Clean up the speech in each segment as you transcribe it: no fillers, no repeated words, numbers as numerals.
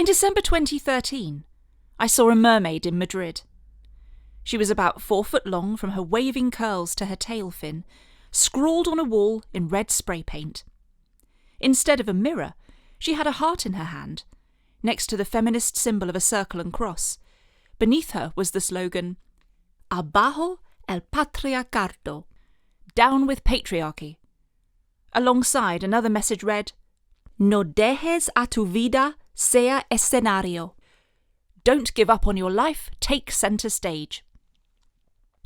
In December 2013, I saw a mermaid in Madrid. She was about 4 foot long from her waving curls to her tail fin, scrawled on a wall in red spray paint. Instead of a mirror, she had a heart in her hand, next to the feminist symbol of a circle and cross. Beneath her was the slogan, "Abajo el patriarcado," down with patriarchy. Alongside, another message read, "No dejes a tu vida sea escenario." Don't give up on your life, take centre stage.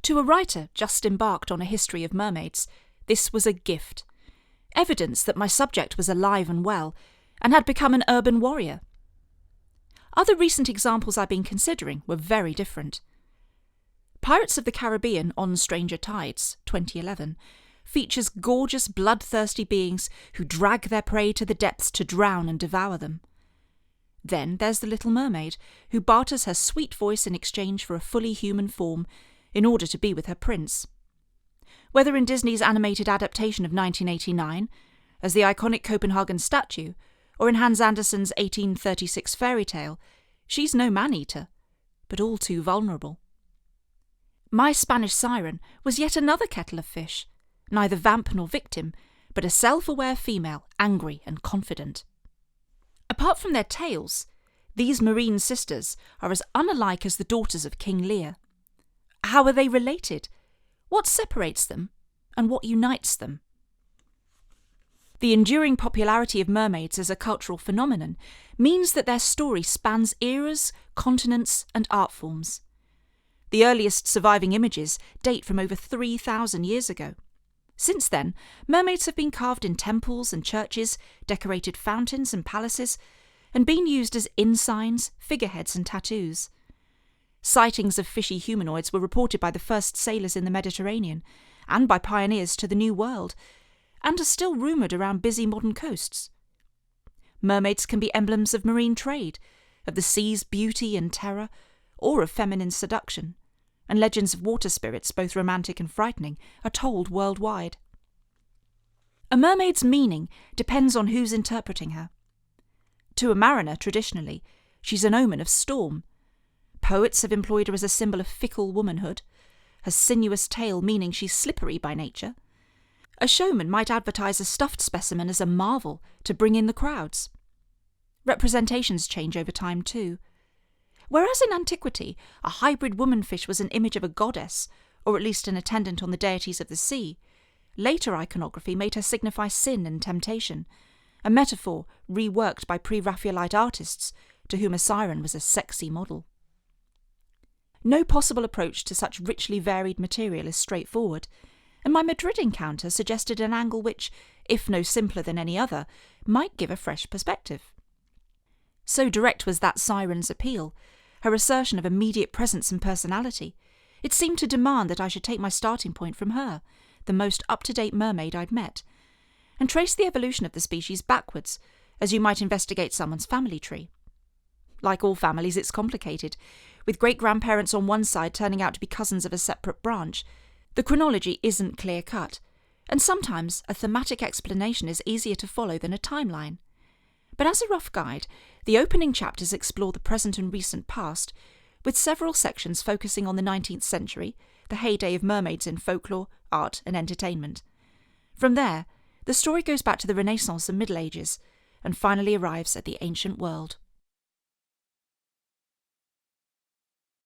To a writer just embarked on a history of mermaids, this was a gift. Evidence that my subject was alive and well, and had become an urban warrior. Other recent examples I've been considering were very different. Pirates of the Caribbean on Stranger Tides, 2011, features gorgeous, bloodthirsty beings who drag their prey to the depths to drown and devour them. Then there's the Little Mermaid, who barters her sweet voice in exchange for a fully human form in order to be with her prince. Whether in Disney's animated adaptation of 1989, as the iconic Copenhagen statue, or in Hans Andersen's 1836 fairy tale, she's no man-eater, but all too vulnerable. My Spanish siren was yet another kettle of fish, neither vamp nor victim, but a self-aware female, angry and confident. Apart from their tales, these marine sisters are as unalike as the daughters of King Lear. How are they related? What separates them, and what unites them? The enduring popularity of mermaids as a cultural phenomenon means that their story spans eras, continents, and art forms. The earliest surviving images date from over 3,000 years ago. Since then, mermaids have been carved in temples and churches, decorated fountains and palaces, and been used as inn signs, figureheads, and tattoos. Sightings of fishy humanoids were reported by the first sailors in the Mediterranean, and by pioneers to the New World, and are still rumoured around busy modern coasts. Mermaids can be emblems of marine trade, of the sea's beauty and terror, or of feminine seduction, and legends of water spirits, both romantic and frightening, are told worldwide. A mermaid's meaning depends on who's interpreting her. To a mariner, traditionally, she's an omen of storm. Poets have employed her as a symbol of fickle womanhood, her sinuous tail meaning she's slippery by nature. A showman might advertise a stuffed specimen as a marvel to bring in the crowds. Representations change over time too. Whereas in antiquity, a hybrid womanfish was an image of a goddess, or at least an attendant on the deities of the sea, later iconography made her signify sin and temptation, a metaphor reworked by pre-Raphaelite artists, to whom a siren was a sexy model. No possible approach to such richly varied material is straightforward, and my Madrid encounter suggested an angle which, if no simpler than any other, might give a fresh perspective. So direct was that siren's appeal, her assertion of immediate presence and personality, it seemed to demand that I should take my starting point from her, the most up-to-date mermaid I'd met, and trace the evolution of the species backwards, as you might investigate someone's family tree. Like all families, it's complicated, with great-grandparents on one side turning out to be cousins of a separate branch. The chronology isn't clear-cut, and sometimes a thematic explanation is easier to follow than a timeline. But as a rough guide, the opening chapters explore the present and recent past, with several sections focusing on the 19th century, the heyday of mermaids in folklore, art and entertainment. From there, the story goes back to the Renaissance and Middle Ages, and finally arrives at the ancient world.